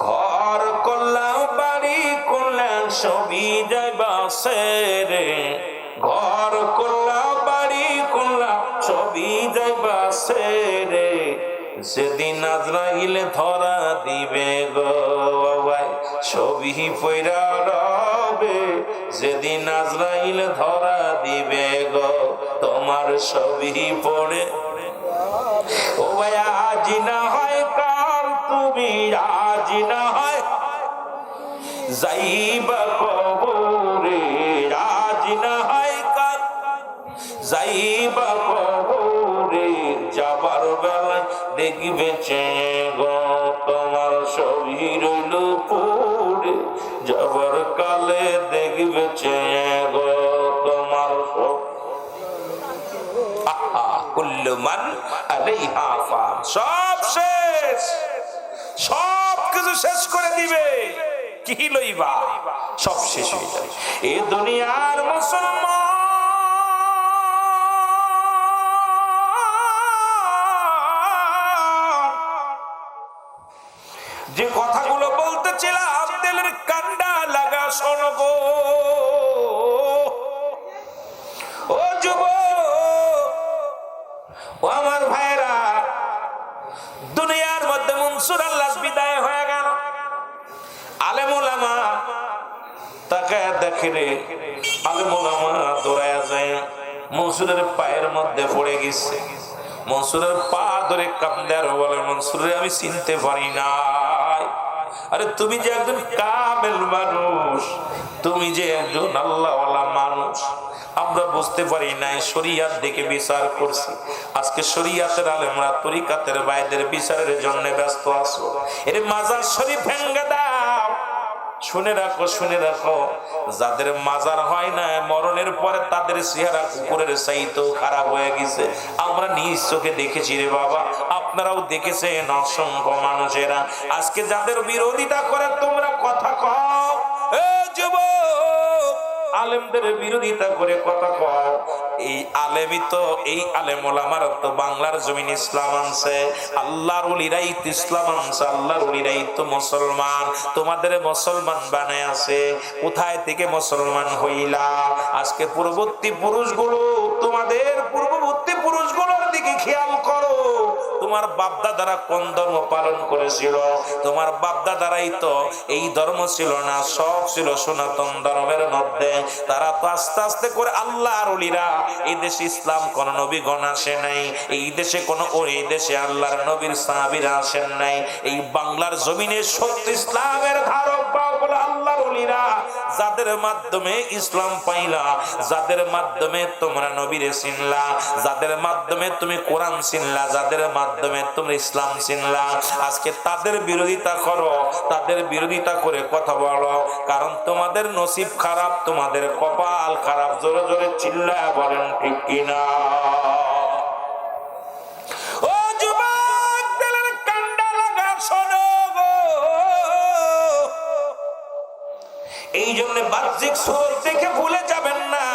ঘর করলাম, বাড়ি করলাম, সবই যাইবা সেরে, ঘর করলাম, বাড়ি করলাম, সবই যাইবা সেরে, সেদিন আজরাইল ধরা দিবে গো ভাই সবই পয়রা রবে, যেদিন আজরাইল ধরা দিবে গো তোমার সবই পড়ে। ও ভাই আজ না হয় কাল তুমি, আজ না হয় যাইবা কবরে, আজ না হয় কাল যাইবা কবরে, যাবার বেলায় দেখবে চেয়ে গো তোমার সবই রইল পড়ে, যাবার কালে দেখবে চেয়ে গো তোমার সব। কুল্লু মান আলাইহা ফান, সব শেষ, সব কিছু শেষ করে দিবে, কি লইবা সব শেষ হয়ে যাবে। এই দুনিয়ার মুসলমান যে কথাগুলো বলতেছিলাম দিলের কান্ডা লাগা শোনো গো, ও যুবক, ও আমার ভাইরা, দুনিয়ার মধ্যে মনসুর আল্লাহ বিদায় হয়ে গেল। আলেম ওলামা তাকে দেখে রে, আলেম ওলামা দৌড়ায় যায়, মনসুরের পায়ের মধ্যে পড়ে গেছে, মনসুরের পা ধরে কাঁদে আর বলে মনসুরে আমি চিনতে পারি না। আরে তুমি যে একজন কামেল মানুষ, তুমি যে একজন আল্লাহওয়ালা মানুষ, আমরা বুঝতে পারি নাই, শরিয়াত দেখে বিচার করছি। আজকে শরিয়াতের আলেমরা তরিকাতের ভাইদের বিচারের জন্য ব্যস্ত আছো। এর মাজার শরীফ ভেঙে দাও, শুনে রাখো, শুনে রাখো, যাদের মাজার হয় না মরণের পরে তাদের চেহারা কুকুরের চাইতেও খারাপ হয়ে গেছে। আমরা নিজ চোখে দেখেছি রে বাবা, আপনারাও দেখেছেন অসংখ্য মানুষেরা। আজকে যাদের বিরোধিতা করে তোমরা কথা কও, এ যুবক, আলেমদের বিরোধিতা করে কথা কও। এই আলেমই তো, এই আলেম ওলামারা তো বাংলার জমিন ইসলাম আনছে, আল্লাহর ওলিরাই তো ইসলাম আনছে, আল্লাহর ওলিরাই তো মুসলমান। তোমাদের মুসলমান বানায় আছে, কোথায় থেকে মুসলমান হইলা? আজকে পূর্ববর্তী পুরুষগুলো, তোমাদের পূর্ববর্তী পুরুষগুলোর দিকে খেয়াল করো। তোমার বাপদাদারা কোন ধর্ম পালন করেছিল? তোমার বাপদাদারাই তো এই ধর্ম ছিল না, সব ছিল সনাতন ধর্মের মধ্যে। তারা তো আস্তে আস্তে করে আল্লাহর ওলিরা, এই দেশে ইসলাম কোন নবীগণ আসে নাই, এই দেশে কোন, এই দেশে আল্লাহর নবীর সাহাবীরা আসেন নাই। এই বাংলার জমিনে সত্য ইসলামের ধারক বাহক হলো আল্লাহর ওলিরা, যাদের মাধ্যমে ইসলাম পাইলা, যাদের মাধ্যমে তোমরা নবীরে চিনলা, যাদের মাধ্যমে তুমি কোরআন চিনলা, যাদের মাধ্যমে তুমি ইসলাম চিনলা। আজকে তাদের বিরোধিতা করো, তাদের বিরোধিতা করে কথা বলো, কারণ তোমাদের নসিব খারাপ, তোমাদের কপাল খারাপ। জোরে জোরে চিল্লায় বলেন ঠিক কিনা? ও যুবক, দিলের কান্ডা লাগা শোনো গো। এই জন্য বাহ্যিক সুরত দেখে ভুলে যাবেন না,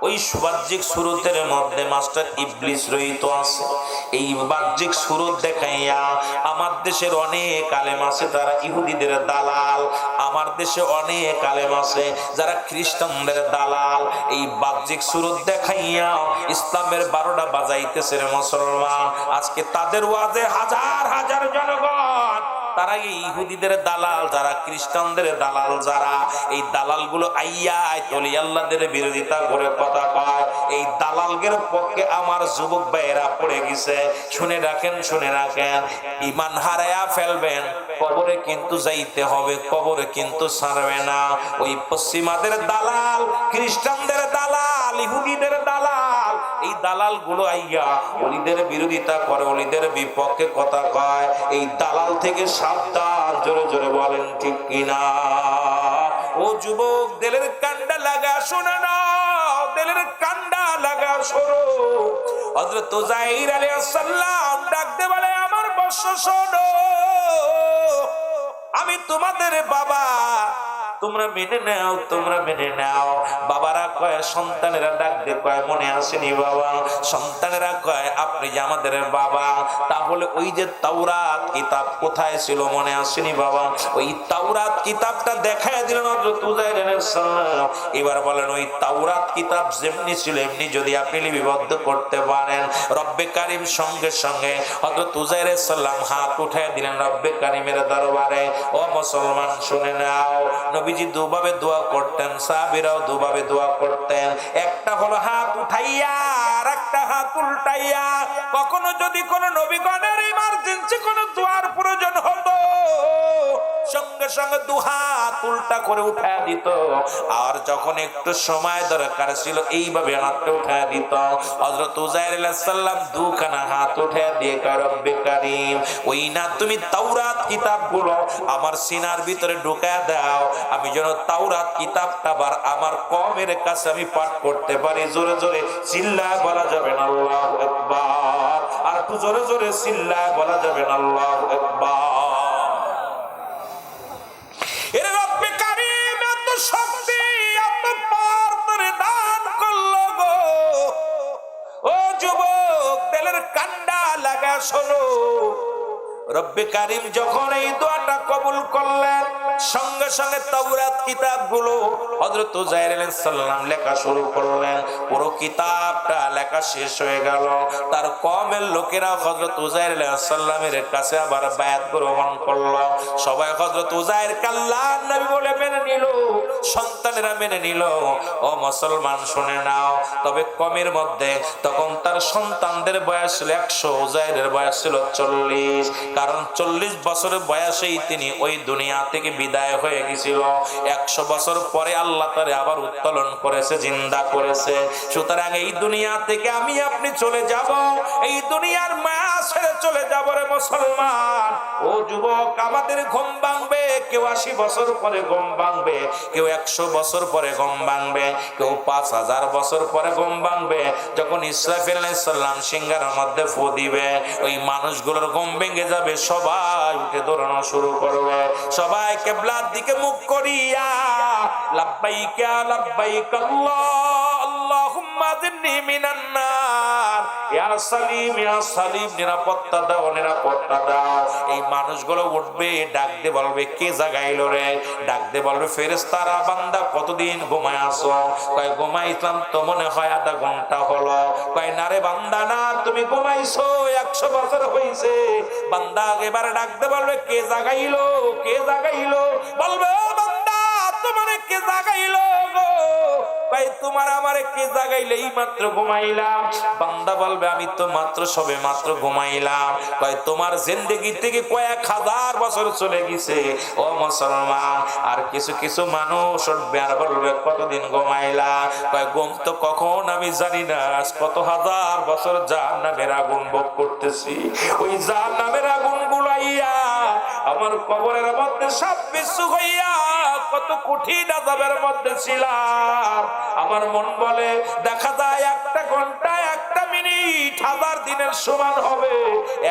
ওই বাহ্যিক সুরতের মধ্যে মাস্টার ইবলিস রহিত আছে। এই বাহ্যিক সুরত দেখাইয়া আমার দেশের অনেক আলেম আছে যারা ইহুদিদের দালাল, আমার দেশে অনেক আলেম আছে যারা খ্রিস্টানদের দালাল। এই বাহ্যিক সুরত দেখাইয়া ইসলামের 12টা বাজাইতেছে রে মুসলমান। আজকে তাদের ওয়াজে হাজার হাজার জনগণ, তারা এই ইহুদিদের দালাল যারা, খ্রিস্টানদের দালাল যারা, এই দালাল গুলো আইয়া তলি আল্লাহদের বিরোধিতা করে কথা কয়। এই দালালদের পক্ষে আমার যুবক ভাইয়েরা পড়ে গেছে। শুনে রাখেন, শুনে রাখেন, ঈমান হারায়া ফেলবেন, কবরে কিন্তু যাইতে হবে, কবরে কিন্তু ছাড়বে না। ওই পশ্চিমাদের দালাল, খ্রিস্টানদের দালাল, ইহুদিদের দালাল, এই দালাল গুলো আইয়া ওলিদের বিরোধিতা করে, ওলিদের বিপক্ষে কথা কয়। এই দালাল থেকে সাবধান। জোরে জোরে বলেন ঠিক কিনা? ও যুবক, দিলের কান্ডা লাগা শোনা না, দিলের কান্ডা লাগা শোনো। হযরত উযাইর আলাইহিস সালাম ডাকতে বলে, আমার বৎস শোনো, আমি তোমাদের বাবা, তোমরা মেনে নাও, তোমরা মেনে নাও। বাবারা কয়, সন্তানেরা ডাক দিয়ে কয়, মনে আসেনি বাবা? সন্তানেরা কয়, আপনি যে আমাদের বাবা, তাহলে ওই যে তাওরাত কিতাব কোথায় ছিল, মনে আসেনি বাবা? ওই তাওরাত কিতাবটা দেখায় দিলেন হযরত উযাইর আলাইহিস সালাম। এবার বলেন, ওই তাওরাত কিতাব যেমনি ছিল এমনি যদি আপনি লিপিবদ্ধ করতে পারেন। রব্বে কারীম সঙ্গে সঙ্গে হযরত উযাইর আলাইহিস সালাম হাত উঠায় দিলেন রব্বে কারীমের দরবারে। ও মুসলমান, শুনে নাও, নবীজি দুভাবে দোয়া করতেন, সাহাবীরাও দুভাবে দোয়া করতেন। একটা হলো হাত উঠাইয়া, আর একটা হাত উল্টাইয়া। কখনো যদি কোন নবীগণের ইমার্জেন্সি কোন দোয়ার প্রয়োজন হতো, সঙ্গে সঙ্গে দুহাত উল্টা করে উঠায় দিত। আর যখন একটু সময় দরকার ছিল, এইভাবে হাতটা উঠায় দিত। হযরত উযাইর আলাইহিস সালাম দুখানা হাত উঠায় দিয়ে কয়, রব্বে কারীম, ওই না তুমি তাওরাত কিতাবগুলো আমার সিনার ভিতরে ঢুকায় দাও, আমি যেন তাওরাত কিতাবটা আবার আমার কওমের কাছে আমি পাঠ করতে পারি। জোরে জোরে চিল্লায় বলা যাবে না আল্লাহু আকবার? আর একটু জোরে জোরে চিল্লায় বলা যাবে না আল্লাহু আকবার? এর রব্বে কারীম এত শক্তি, এত পাওয়ার তোরে দান করলো গো। ও যুবক, দিলের কান্ডা লাগা শোনো। রব্বে কারীম যখন এই দোয়াটা কবুল করলেন, সঙ্গে সঙ্গে তাওরাত কিতাবগুলো হযরত উযাইর আলাইহিস সালাম লেখা শুরু করলেন। পুরো কিতাবটা লেখা শেষ হয়ে গেল। তার কওমের লোকেরা হযরত উযাইর আলাইহিস সালামের কাছে আবার বায়াত গ্রহণ করলো। সবাই হযরত উযাইরকে আল্লাহর নবী বলে মেনে নিল, সন্তানেরা মেনে নিল। ও মুসলমান, শুনে নাও, তবে কমের মধ্যে তখন তার সন্তানদের বয়স ছিল 100, উযাইরের বয়স ছিল 40। কারণ 40 বছরের বয়সেই তিনি ওই দুনিয়া থেকে বিদায় হয়ে গেছিল। 100 বছর পরে আল্লাহ আল্লাহ তাআলা আবার উত্তোলন করেছে, জিন্দা করেছে। সুতরাং এই দুনিয়া থেকে আমি আপনি চলে যাব, এই দুনিয়ার মায়া ছেড়ে চলে যাব রে মুসলমান। ও যুবক, আমাদের ঘুম ভাঙবে, কেউ 80 বছর পরে ঘুম ভাঙবে, কেউ 100 বছর পরে ঘুম ভাঙবে, কেউ 5000 বছর পরে ঘুম ভাঙবে। যখন ইসরাফিল আলাইহিস সালাম সিংহার মধ্যে ফু দিবে, ওই মানুষগুলোর ঘুম ভেঙে যাবে, সবাই উঠে দৌড়ানো শুরু করবে, সবাই কিবলার দিকে মুখ করিয়া লাব্বাইক ইয়া লাব্বাইক আল্লাহুম্মা জিন্নি মিনান নার, ইয়া সালিম ইয়া সালিম, নিরাপত্তা দাও, নিরাপত্তা দাও। এই মানুষগুলো উঠবে, ডাক দিয়ে বলবে, কে জাগাইলো রে? ডাক দিয়ে বলবে, ফেরেশতারা, বান্দা কতদিন ঘুমায় আসো? কয় ঘুমাইছিলাম তো মনে হয় আধা ঘন্টা হলো। কয় না রে বান্দা, না, তুমি ঘুমাইছো 100 বছর হইছে। বান্দা এবারে ডাক দিয়ে বলবে, কে জাগাইলো? কে জাগাইলো? বলবে, ও বান্দা, তোমারে কে জাগাইলো গো? ভাই, তোমার আমারে কে জাগাইলে? এই মাত্র ঘুমাইলাম। বান্দা বলবে, আমি তো মাত্র সবে মাত্র ঘুমাইলাম। কয়, তোমার জিন্দেগি থেকে কয়েক হাজার বছর চলে গেছে ও মুসলমান। আর কিছু কিছু মানুষ উঠবে আর বলবে, কতদিন ঘুমাইলা? কয়, ঘুম তো কখন আমি জানি না, আজ কত হাজার বছর জাহান্নামের আগুন ভোগ করতেছি। ওই জাহান্নামের আগুন গুলাইয়া আমার কবরের মধ্যে সব বিচ্ছু হইয়া কত কঠিন আযাবের মধ্যে ছিলাম। আমার মন বলে, দেখা যায় একটা ঘন্টা, একটা মিনিট 1000 দিনের সমান হবে,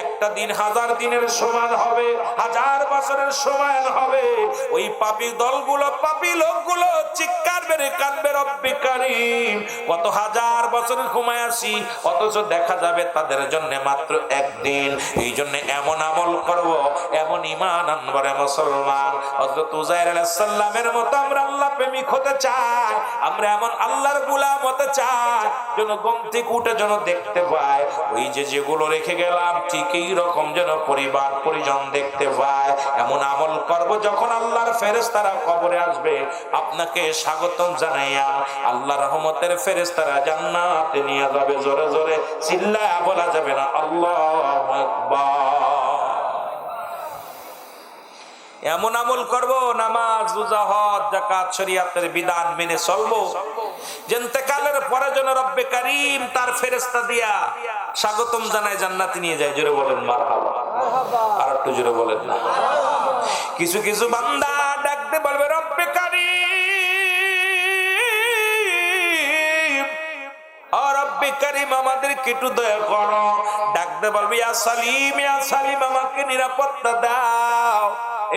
একটা দিন 1000 দিনের সমান হবে, 1000 বছরের সমান হবে। ওই পাপী দলগুলো, পাপী লোকগুলো চিৎকার মেরে কাঁদবে, রব্বে কারীম, কত হাজার বছর ঘুমায় আসি, অথচ দেখা যাবে তাদের জন্য মাত্র একদিন। এই জন্য এমন আমল করব, এমন ঈমান আনবো রে মুসলমান। হযরত উযাইর আলাইহিস সালামের মতো আমরা আল্লাহ প্রেমিক হতে চাই, আমরা এমন আল্লাহর গোলাম হতে চাই যেন ঘুম থেকে উঠে যেন দেখতে পায় ওই যে যেগুলো রেখে গেলাম ঠিক এই রকম যেন পরিবার পরিজন দেখতে পায়। এমন আমল করব, যখন আল্লাহর ফেরেশতারা কবরে আসবে, আপনাকে স্বাগতম জানাইয়া আল্লাহর রহমতের ফেরেশতারা জান্নাতে নিয়ে যাবে। জোরে জোরে চিল্লায়া বলা যাবে না আল্লাহু আকবার। এমন আমল করব, নামাজ, রোজা, হজ, যাকাত, শরীয়তের বিধান মেনে চলবো, ইন্তেকালের পরে যেন রব্বে কারীম তার ফেরেশতা দিয়া স্বাগতম জানায়, জান্নাতে নিয়ে যায়। জোরে বলেন মারহাবা। আর একটু জোরে বলেন না। কিছু কিছু বান্দা ডাকতে বলবে, রব্বে কারীম, ও রব্বে কারীম, আমাদের একটু দয়া করো। ডাকতে বলবে, ইয়া সালিম, ইয়া সালিম, আমাকে নিরাপত্তা দাও,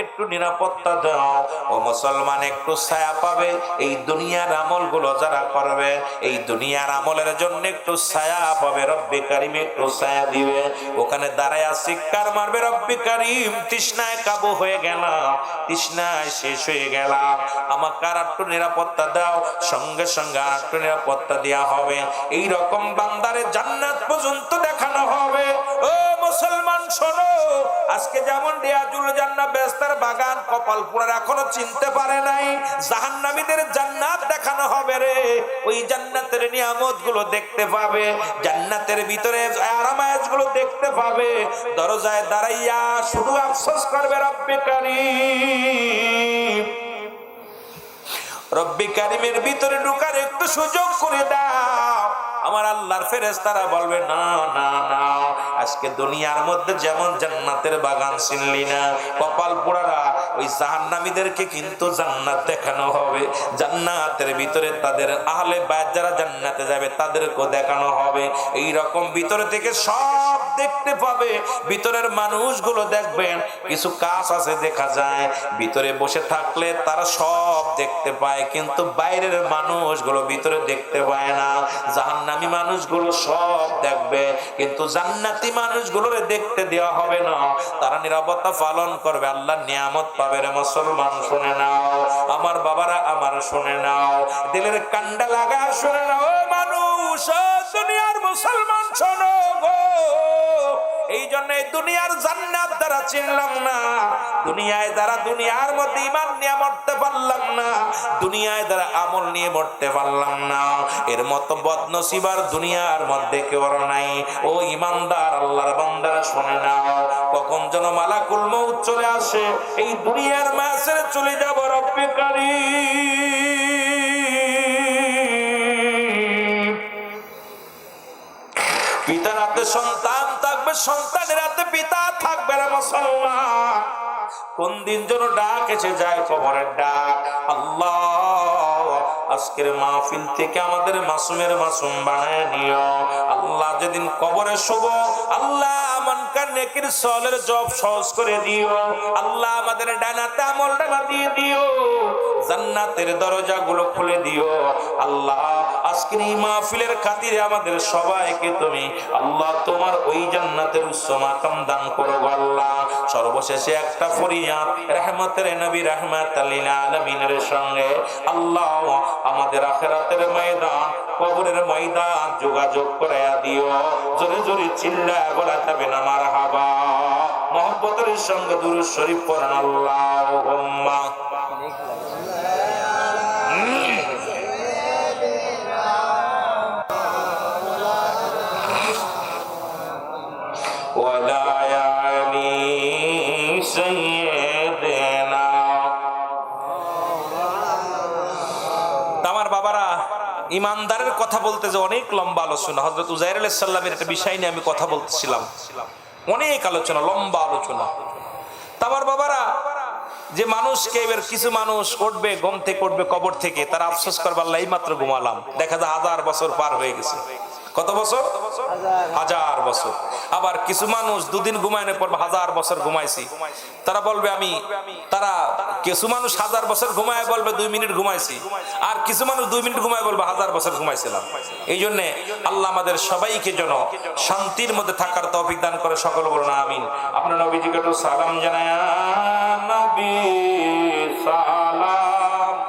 একটু নিরাপত্তা দাও। ও মুসলমান, একটু ছায়া পাবে এই দুনিয়ার আমলগুলো যারা করবে, এই দুনিয়ার আমলের জন্য একটু ছায়া পাবে, রব্বে কারীম একটু ছায়া দিবে। ওখানে দাঁড়ায় চিৎকার মারবে, রব্বে কারীম, তৃষ্ণায় কাবু হয়ে গেলাম, তৃষ্ণায় শেষ হয়ে গেলাম, আমাকে আর একটু নিরাপত্তা দাও। সঙ্গে সঙ্গে আর একটু নিরাপত্তা দেওয়া হবে। এই রকম বান্দারে জান্নাত পর্যন্ত দেখানো হবে। ও মুসলমান শোনো, আজকে যেমন রিয়াজুল জান্নাত, বেহেশতের বাগান, কপালপুরের এখনো চিনতে পারে নাই, জাহান্নামীদের জান্নাত দেখানো হবে রে। ওই জান্নাতের নিয়ামত গুলো দেখতে পাবে, জান্নাতের ভিতরে আরামায়াত গুলো দেখতে পাবে। দরজায় দাঁড়াইয়া শুধু আফসোস করবে, রব্বে কারীম, রব্বে কারীমের ভিতরে ঢোকার একটু সুযোগ করে দাও। আমার আল্লাহর ফেরেশতারা বলবে, না না না, আজকে দুনিয়ার মধ্যে যেমন জান্নাতের বাগান চিনলি না, কপাল পোড়ারা, ওই জাহান্নামীদেরকে কিন্তু জান্নাত দেখানো হবে। জান্নাতের ভিতরে তাদের আহলে বাইত যারা জান্নাতে যাবে তাদেরকেও দেখানো হবে। এই রকম ভিতরে থেকে সব দেখতে পাবে। ভিতরের মানুষগুলো দেখবেন, কিছু কাজ আছে দেখা যায়, ভিতরে বসে থাকলে তারা সব দেখতে পায়, কিন্তু বাইরের মানুষগুলো ভিতরে দেখতে পায় না। জাহান্নামী মানুষগুলো সব দেখবে, কিন্তু জান্নাতি মানুষগুলোরে দেখতে দেওয়া হবে না। তারা নিরাপত্তা পালন করবে, আল্লাহর নিয়ামত পাবে রে মুসলমান। শুনে নাও আমার বাবারা, আমার শুনে নাও, দিলের কান্ডা লাগা শুনে নাও মানুষ, দুনিয়ার মুসলমান শোনো গো। এই জন্য দুনিয়ার জান্নাত দ্বারা চিনলাম না, দুনিয়ায় দ্বারা দুনিয়ার মধ্যে ঈমান নিয়ে মরতে পারলাম না, দুনিয়ায় দ্বারা আমল নিয়ে মরতে পারলাম না, এর মতো বদনসিব আর দুনিয়ার মধ্যে কেউ নাই। ও ঈমানদার আল্লাহর বান্দারা শুনে নাও, কখন যেন মালাকুল মউত চলে আসে, এই দুনিয়ার মাঝে চলে যাব, রব্বে কারীম। পিতার হাতে সন্তান থাকবে, সন্তানের হাতে পিতা থাকবে না। মুসলমান, কোন দিন যেন ডাক এসে যায়, কবরের ডাক। আল্লাহ, আজকের মাহফিল থেকে আমাদের মাসুমের মাসুম বানায় নিও। আল্লাহ, যেদিন কবরে শুভ, আল্লাহ আমানকার নেকির সওয়ালের জব সহজ করে দিও। আল্লাহ, আমাদের ডানাতে আমল ডানা দিয়ে দিও, জান্নাতের দরজাগুলো খুলে দিও। আল্লাহ, আজকের এই মাহফিলের খাতিরে আমাদের সবাইকে তুমি আল্লাহ তোমার ওই জান্নাতের উচ্চ মাকাম দান করো আল্লাহ। সর্বশেষে একটা ফরিয়াদ রহমতের নবী রাহমাতাল লিল আলামিনের সঙ্গে আল্লাহ আমাদের আখিরাতের ময়দান, কবরের ময়দান যোগাযোগ করে দিও। জোরে জোরে চিল্লায় বলা যাবে না মারহাবা। মুহাব্বতের সঙ্গে দুরূদ শরীফ পড়েন আল্লাহুম্মা। আমার বাবারা, ইমানদারের কথা বলতে যে অনেক লম্বা আলোচনা। হযরত উযাইর আলাইহিস সালামের একটা বিষয় নিয়ে আমি কথা বলতেছিলাম, অনেক আলোচনা, লম্বা আলোচনা। আমার বাবারা, যে মানুষকে এবার কিছু মানুষ উঠবে, ঘুম থেকে উঠবে কবর থেকে, তারা আফসোস করবে আল্লাহ এই মাত্র ঘুমালাম। দেখা যায় 1000 বছর পার হয়ে গেছে। কত বছর? 1000 বছর। আবার কিছু মানুষ দুদিন ঘুমানোর পর 1000 বছর ঘুমাইছি, তারা বলবে তারা কিছু মানুষ 1000 বছর ঘুমায় বলবে 2 মিনিট ঘুমাইছি, আর কিছু মানুষ 2 মিনিট ঘুমায় বলবে 1000 বছর ঘুমাইছিলাম। এই জন্য আল্লাহ আমাদের সবাইকে যেন শান্তির মধ্যে থাকার তৌফিক দান করে। সকল বলুন আমিন। আপনার নবীজিকে একটু সালাম জানায়া নবী।